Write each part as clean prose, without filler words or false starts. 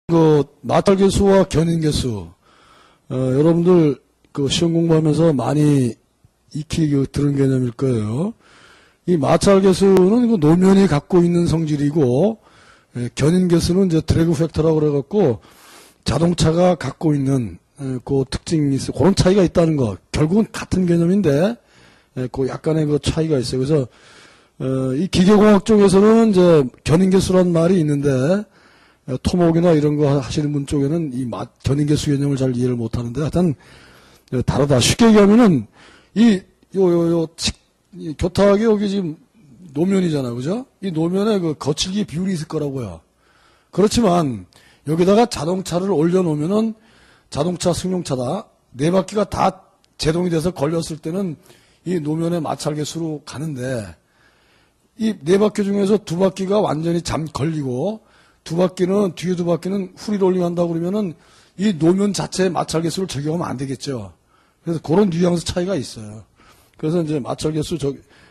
그 마찰계수와 견인계수 여러분들 그 시험 공부하면서 많이 익히 들은 개념일 거예요. 이 마찰계수는 그 노면이 갖고 있는 성질이고 견인계수는 이제 드래그 팩터라고 그래갖고 자동차가 갖고 있는 그 특징이 있어요. 그런 차이가 있다는 거. 결국은 같은 개념인데 그 약간의 그 차이가 있어요. 그래서 이 기계공학 쪽에서는 이제 견인계수란 말이 있는데 토목이나 이런 거 하시는 분 쪽에는 이 견인계수 개념을 잘 이해를 못 하는데 하여튼 다르다. 쉽게 얘기하면은 이 교탁이 여기 지금 노면이잖아. 그죠? 이 노면에 그 거칠기 비율이 있을 거라고요. 그렇지만 여기다가 자동차를 올려놓으면은 자동차 승용차다. 네 바퀴가 다 제동이 돼서 걸렸을 때는 이 노면의 마찰계수로 가는데 이 네 바퀴 중에서 두 바퀴가 완전히 걸리고 두 바퀴는 뒤에 두 바퀴는 후리롤링 한다고 그러면은 이 노면 자체의 마찰계수를 적용하면 안 되겠죠. 그래서 그런 뉘앙스 차이가 있어요. 그래서 이제 마찰계수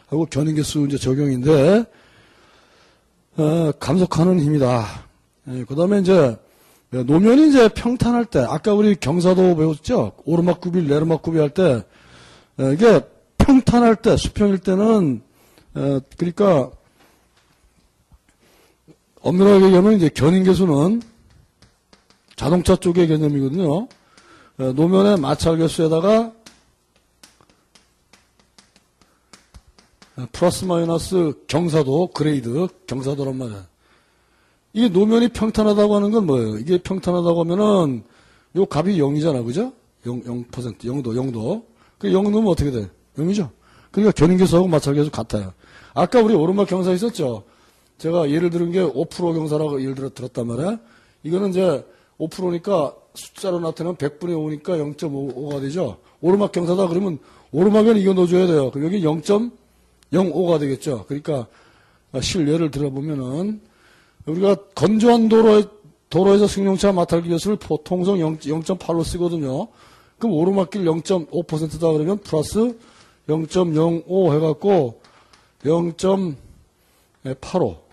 하고 견인계수 이제 적용인데 감속하는 힘이다. 그 다음에 이제 노면이 이제 평탄할 때 아까 우리 경사도 배웠죠. 오르막구비 내르막구비 할 때 이게 평탄할 때 수평일 때는 그러니까 엄밀하게 얘기하면 이제 견인계수는 자동차 쪽의 개념이거든요. 노면의 마찰계수에다가 플러스 마이너스 경사도 그레이드 경사도란 말이야. 이게 노면이 평탄하다고 하는 건 뭐예요? 이게 평탄하다고 하면은 요 값이 0이잖아. 그죠? 0%, 0도. 그 0 넣으면 어떻게 돼? 0이죠? 그러니까 견인계수하고 마찰계수 같아요. 아까 우리 오르막 경사 있었죠? 제가 예를 들은 게 5% 경사라고 예를 들었단 말이야. 이거는 이제 5%니까 숫자로 나타내면 100분의 5니까 0.5가 되죠. 오르막 경사다 그러면 오르막에는 이거 넣어줘야 돼요. 그럼 여기 0.05가 되겠죠. 그러니까 실례를 들어보면은 우리가 건조한 도로에서 승용차 마찰계수를 보통성 0.8로 쓰거든요. 그럼 오르막길 0.5%다 그러면 플러스 0.05 해갖고 0.85.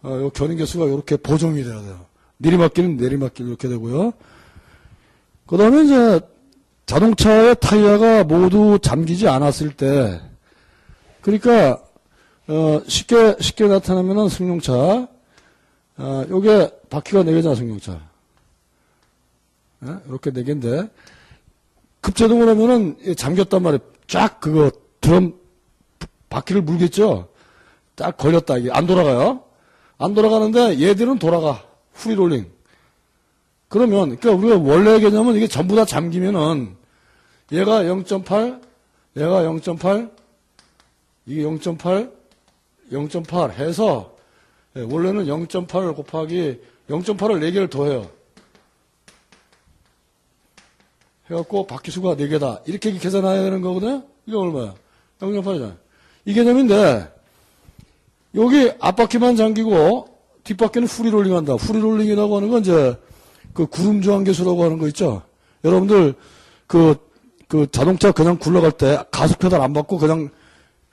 요 견인계수가 이렇게 보정이 돼야 돼요. 내리막길은 내리막길 이렇게 되고요. 그 다음에 이제 자동차의 타이어가 모두 잠기지 않았을 때, 그러니까, 쉽게 나타나면은 승용차, 요게 바퀴가 4개잖아, 승용차. 이렇게 4개인데, 급제동을 하면은 잠겼단 말이에요. 쫙 그거 드럼, 바퀴를 물겠죠? 딱 걸렸다. 이게 안 돌아가요. 안 돌아가는데 얘들은 돌아가. 후리롤링. 그러면, 그러니까 우리가 원래 개념은 이게 전부 다 잠기면은 얘가 0.8, 얘가 0.8, 이게 0.8, 0.8 해서 원래는 0.8 곱하기 0.8을 4개를 더해요. 해갖고 바퀴수가 4개다. 이렇게 계산해야 되는 거거든요. 이게 얼마야? 0.8이잖아요. 이 개념인데 여기 앞바퀴만 잠기고 뒷바퀴는 후리롤링 한다. 후리롤링이라고 하는 건 이제 그 구름저항계수라고 하는 거 있죠. 여러분들 그 자동차 그냥 굴러갈 때 가속 페달 안 받고 그냥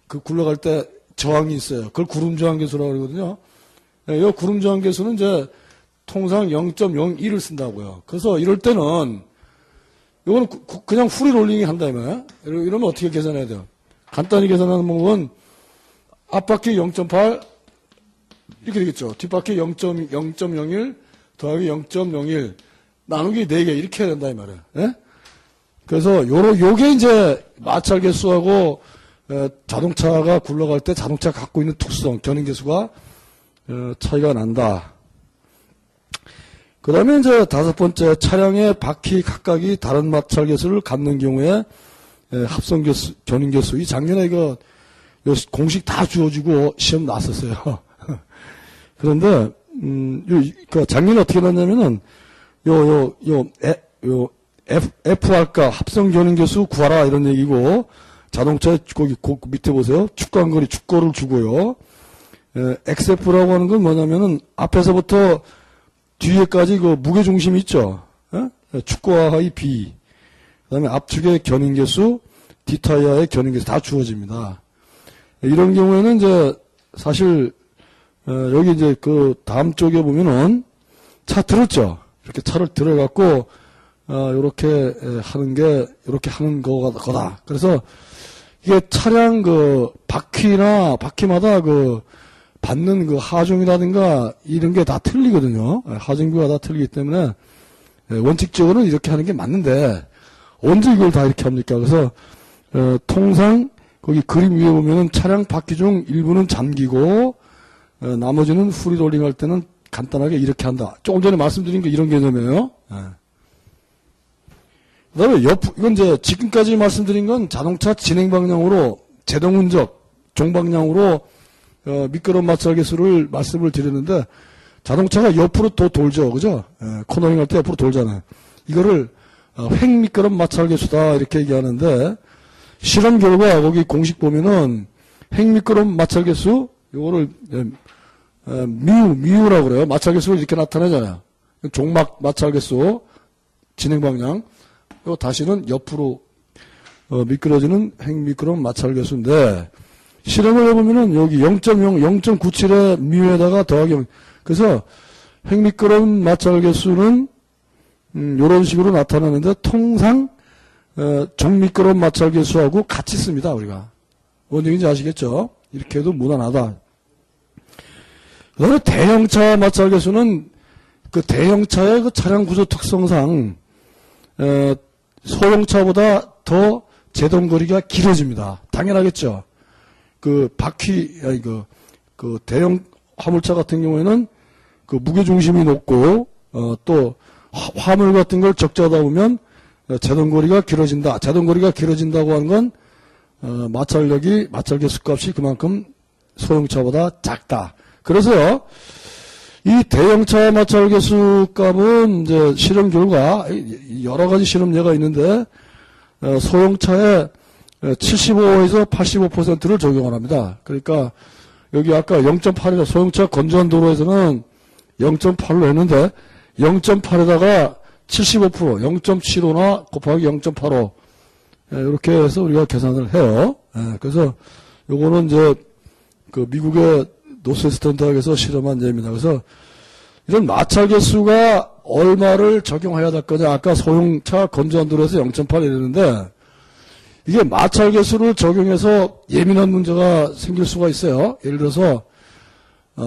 그 굴러갈 때 저항이 있어요. 그걸 구름저항계수라고 그러거든요. 이 구름저항계수는 이제 통상 0.01을 쓴다고요. 그래서 이럴 때는 이거는 그냥 후리롤링이 한다면 이러면 어떻게 계산해야 돼요? 간단히 계산하는 방법은 앞바퀴 0.8 이렇게 되겠죠. 뒷바퀴 0.01 더하기 0.01 나누기 4개 이렇게 해야 된다 이 말이에요. 예? 그래서 요게 이제 마찰계수하고 자동차가 굴러갈 때 자동차가 갖고 있는 특수성 견인계수가 차이가 난다. 그 다음에 이제 5번째 차량의 바퀴 각각이 다른 마찰계수를 갖는 경우에 합성계수, 견인계수. 이 작년에 이거 공식 다 주어지고 시험 났었어요. 그런데 그 작년에 어떻게 났냐면은 FR가 합성 견인계수 구하라 이런 얘기고 자동차에 거기 밑에 보세요. 축구한거리 축구를 주고요. XF라고 하는 건 뭐냐면은 앞에서부터 뒤에까지 그 무게 중심이 있죠. 축구화의 B. 그다음에 앞축의 견인계수, 뒷타이어의 견인계수 다 주어집니다. 이런 경우에는 이제 사실 여기 이제 그 다음 쪽에 보면은 차 들었죠. 이렇게 차를 들어갖고 요렇게 하는 게 요렇게 하는 거다. 그래서 이게 차량 그 바퀴마다 그 받는 그 하중이라든가 이런 게 다 틀리거든요. 하중비가 다 틀리기 때문에 원칙적으로는 이렇게 하는 게 맞는데 언제 이걸 다 이렇게 합니까? 그래서 통상 거기 그림 위에 보면은 차량 바퀴 중 일부는 잠기고 나머지는 프리롤링 할 때는 간단하게 이렇게 한다. 조금 전에 말씀드린 게 이런 개념이에요. 그 다음에 이건 이제 지금까지 말씀드린 건 자동차 진행 방향으로 제동운적 종방향으로 미끄럼 마찰 개수를 말씀을 드렸는데 자동차가 옆으로 또 돌죠. 그죠? 코너링 할 때 옆으로 돌잖아요. 이거를 횡미끄럼 마찰 개수다 이렇게 얘기하는데 실험 결과 거기 공식 보면은 횡미끄럼 마찰 개수 요거를 미우라고 그래요. 마찰 개수를 이렇게 나타내잖아요. 종막 마찰 개수 진행 방향 요 다시는 옆으로 미끄러지는 횡미끄럼 마찰 개수인데 실험을 해보면은 여기 0.0, 0.97의 미우에다가 더하기 그래서 횡미끄럼 마찰 개수는 요런 식으로 나타나는데 통상 정미끄럼 마찰 개수하고 같이 씁니다. 우리가 뭔 얘기인지 아시겠죠? 이렇게 해도 무난하다. 그 다음에 대형차 마찰 개수는 그 대형차의 그 차량 구조 특성상 소형차보다 더 제동거리가 길어집니다. 당연하겠죠. 그 바퀴 그 대형 화물차 같은 경우에는 그 무게 중심이 높고 또 화물 같은 걸 적재하다 보면 제동거리가 길어진다. 제동거리가 길어진다고 하는 건 마찰력이 마찰 개수값이 그만큼 소형차보다 작다. 그래서 이 대형차 마찰 개수 값은 이제 실험 결과 여러 가지 실험 예가 있는데 소형차에 75에서 85%를 적용을 합니다. 그러니까 여기 아까 0.8이라 소형차 건조한 도로에서는 0.8로 했는데 0.8에다가 75%, 0.75나 곱하기 0.85 이렇게 해서 우리가 계산을 해요. 그래서 요거는 이제 그 미국의 노스웨스턴 대학에서 실험한 예입니다. 그래서 이런 마찰 개수가 얼마를 적용해야 될 거냐. 아까 소형차 건조한 도로에서 0.8 이랬는데 이게 마찰 개수를 적용해서 예민한 문제가 생길 수가 있어요. 예를 들어서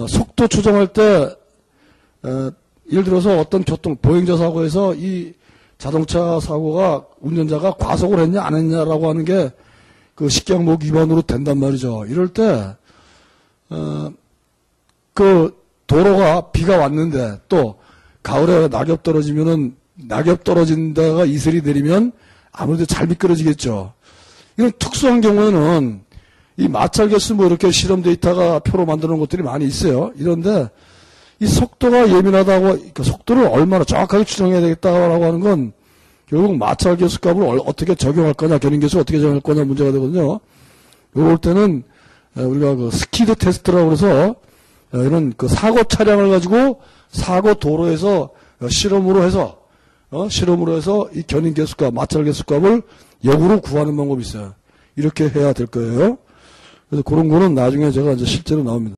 속도 추정할 때 예를 들어서 어떤 보행자 사고에서 이 자동차 사고가 운전자가 과속을 했냐 안 했냐라고 하는 게 그 식경목 위반으로 된단 말이죠. 이럴 때 그 도로가 비가 왔는데 또 가을에 낙엽 떨어지면은 낙엽 떨어진 데가 이슬이 내리면 아무래도 잘 미끄러지겠죠. 이런 특수한 경우에는 이 마찰 개수 뭐 이렇게 실험 데이터가 표로 만드는 것들이 많이 있어요. 이런데 이 속도가 예민하다고 그 속도를 얼마나 정확하게 추정해야 되겠다라고 하는 건 결국 마찰 개수 값을 어떻게 적용할 거냐, 견인 개수 어떻게 적용할 거냐 문제가 되거든요. 요럴 때는 우리가 그 스키드 테스트라고 그래서 이런 그 사고 차량을 가지고 사고 도로에서 실험으로 해서 이 견인 개수값, 마찰 개수값을 역으로 구하는 방법이 있어요. 이렇게 해야 될 거예요. 그래서 그런 거는 나중에 제가 이제 실제로 나옵니다.